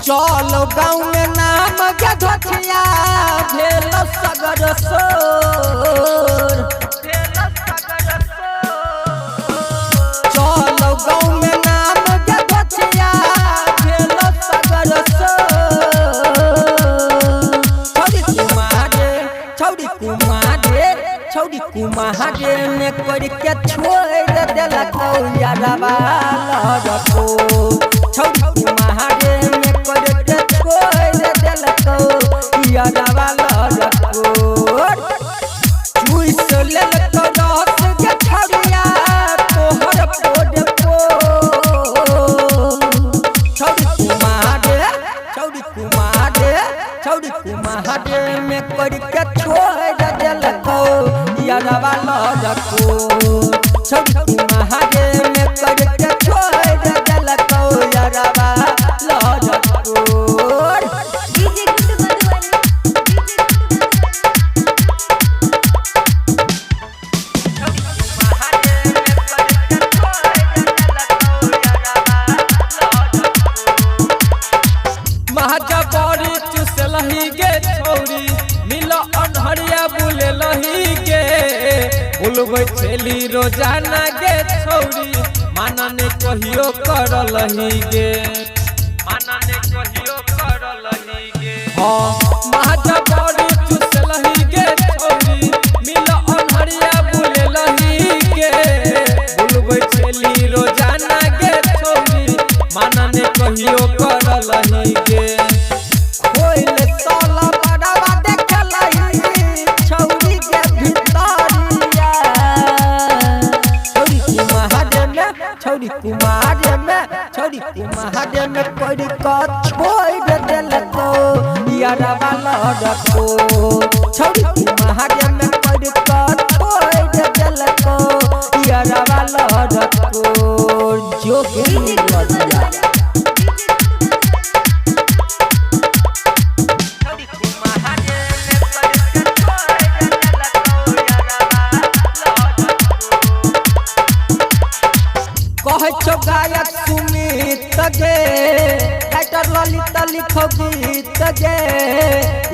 चलो गाँव में नाम के धोतिया भेल सगर सोर। चलो गाँव में नाम के धोतिया भेल सगर सोर। छौड़ी कुमारे ने करके छोड़ देलक यारवा लड़को। छौड़ी कुमारे ने करके छोड़ देलक यारवा लड़को। चुइस लेलक रस के छौड़िया तोहर पोड पो। छौड़ी कुमारे में करके छोड़ देलक यारवा लड़को। छौड़ी कुमारे में करके छोड़ देलक यारवा लड़को। महाजबरी चुसलही गे छौरी मिल अनहरिया बुले लही गे। बुलबै छेली रोजाना गे छौरी मानने कहियो कर लही गे। हाँ महाजबरी चुसलही गे छौरी मिल अनहरिया बुले लही गे। बुलबै छेली रोजाना गे छौरी मानने कहियो कर लही गे। छौड़ी कुमारे में करके छोड़ देलक यारवा लड़को। छौड़ी कुमारे में करके छोड़ देलक यारवा लड़को। जो कहे छो गायक सुमित गे राइटर ललित लिखो गीत गे।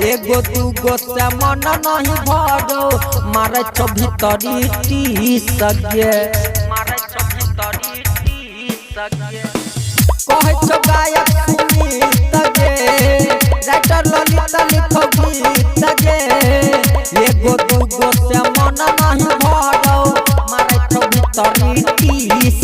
एगो दूगो से मन नहीं भरो मारे छो भीतरी टीस गे। कहे छो गायक सुमित गे राइटर ललित लिखो गीत गे। एगो दूगो से मन नहीं भरो मारे छो भीतरी टीस।